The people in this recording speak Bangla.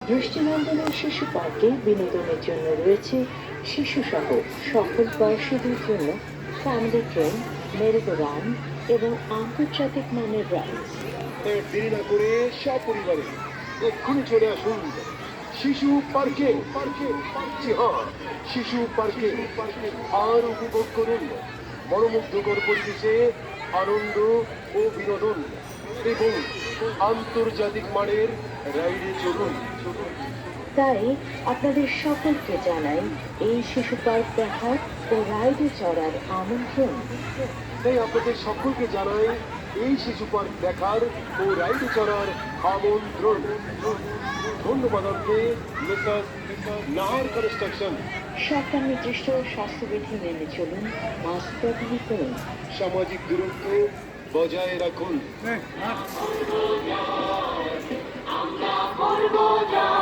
দৃষ্টিনন্দনের শিশু পার্কে বিনোদনের জন্য রয়েছে শিশুসহ সকল বয়সীদের জন্য ফ্যামিলি ট্রেন, মেরুগো-রাউন্ড এবং আন্তর্জাতিক মানের রাইড। দেরি না করে সপরিবারে এক্ষুনি চলে আসুন শিশু পার্কে। জি হ্যাঁ, শিশু পার্কে আর উপভোগ করুন মনোমুগ্ধকর পরিবেশে আনন্দ ও বিনোদন এবং আন্তর্জাতিক মানের রাইডে চলুন। তাই আপনাদের সকলকে জানাই এই শিশু পার্ক দেখার ও রাইডে চড়ার আমন্ত্রণ। তাই আপনাদের সকলকে জানাই এই শিশু পার্ক দেখার ও রাইডে চড়ার আমন্ত্রণ। ধন্যবাদ আপনাকে মিস্টার নাহার কনস্ট্রাকশন। সরকার নির্দিষ্ট স্বাস্থ্যবিধি মেনে চলুন, মাস্ক ব্যবহার করুন, সামাজিক দূরত্ব বজায় রাখুন। আমরা করবো জয়।